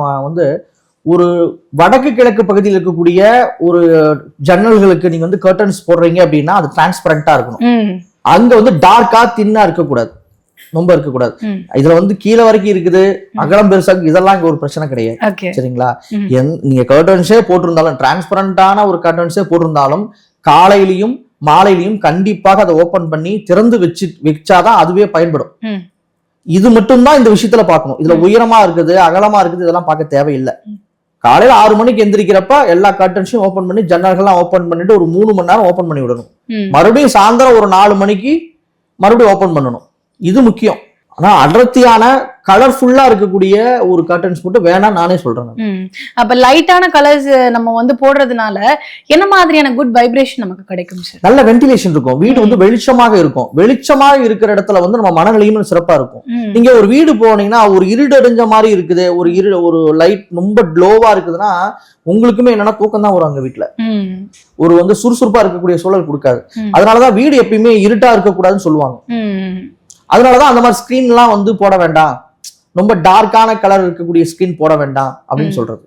நான் வந்து ஒரு வடக்கு கிழக்கு பகுதியில் இருக்கக்கூடிய ஒரு ஜன்னல்களுக்கு நீங்க வந்து கர்டன்ஸ் போடுறீங்க அப்படின்னா அது டிரான்ஸ்பரண்டா இருக்கணும். அங்க வந்து டார்க்கா தின்னா இருக்கக்கூடாது, ரொம்ப இருக்கக்கூடாது. இதுல வந்து கீழே வரைக்கும் இருக்குது, அகலம் பெருசா இதெல்லாம் இங்க ஒரு பிரச்சனை கிடையாது. சரிங்களா? நீங்க கர்டன்ஸே போட்டிருந்தாலும், டிரான்ஸ்பரண்டான ஒரு கர்டன்ஸே போட்டிருந்தாலும் காலையிலையும் மாலையிலையும் கண்டிப்பாக அதை ஓபன் பண்ணி திறந்து வச்சாதான் அதுவே பயன்படும். இது மட்டும்தான் இந்த விஷயத்துல பார்க்கணும். இதுல உயரமா இருக்குது, அகலமா இருக்குது, இதெல்லாம் பார்க்க தேவையில்லை. காலையில 6 மணிக்கு எந்திரிக்கிறப்ப எல்லா கர்டன்ஸையும் ஓபன் பண்ணி ஜன்னல்கள்லாம் ஓபன் பண்ணிட்டு ஒரு 3 மணி நேரம் ஓபன் பண்ணி விடணும். மறுபடியும் சாயந்தரம் ஒரு 4 மணிக்கு மறுபடியும் ஓபன் பண்ணணும். இது முக்கியம். ஆனா அடர்த்தியான கலர்ஃபுல்லா இருக்கக்கூடிய ஒரு கர்டன்ஸ் போட்டு வேணாம் நானே சொல்றேன். அப்ப லைட்டான கலர்ஸ் நம்ம வந்து போடுறதுனால என்ன மாதிரியான குட் வைப்ரேஷன் நமக்கு கிடைக்கும் சார்? நல்ல வென்டிலேஷன் இருக்கும், வீடு வந்து வெளிச்சமாக இருக்கும். வெளிச்சமாக இருக்கிற இடத்துல வந்து நம்ம மனநிலையும் சிறப்பா இருக்கும். நீங்க ஒரு வீடு போனீங்கன்னா ஒரு இருடடைஞ்ச மாதிரி இருக்குது, ஒரு லைட் ரொம்ப லோவா இருக்குதுன்னா உங்களுக்குமே என்னன்னா தூக்கம் தான் வரும். அங்க வீட்டுல ஒரு வந்து சுறுசுறுப்பா இருக்கக்கூடிய சூழல் கொடுக்காது. அதனாலதான் வீடு எப்பயுமே இருட்டா இருக்கக்கூடாதுன்னு சொல்லுவாங்க. அதனாலதான் அந்த மாதிரி ஸ்கிரீன் எல்லாம் வந்து போட வேண்டாம், ரொம்ப டார்க்கான கலர் இருக்கக்கூடிய ஸ்கிரீன் போட வேண்டாம் அப்படின்னு சொல்றது.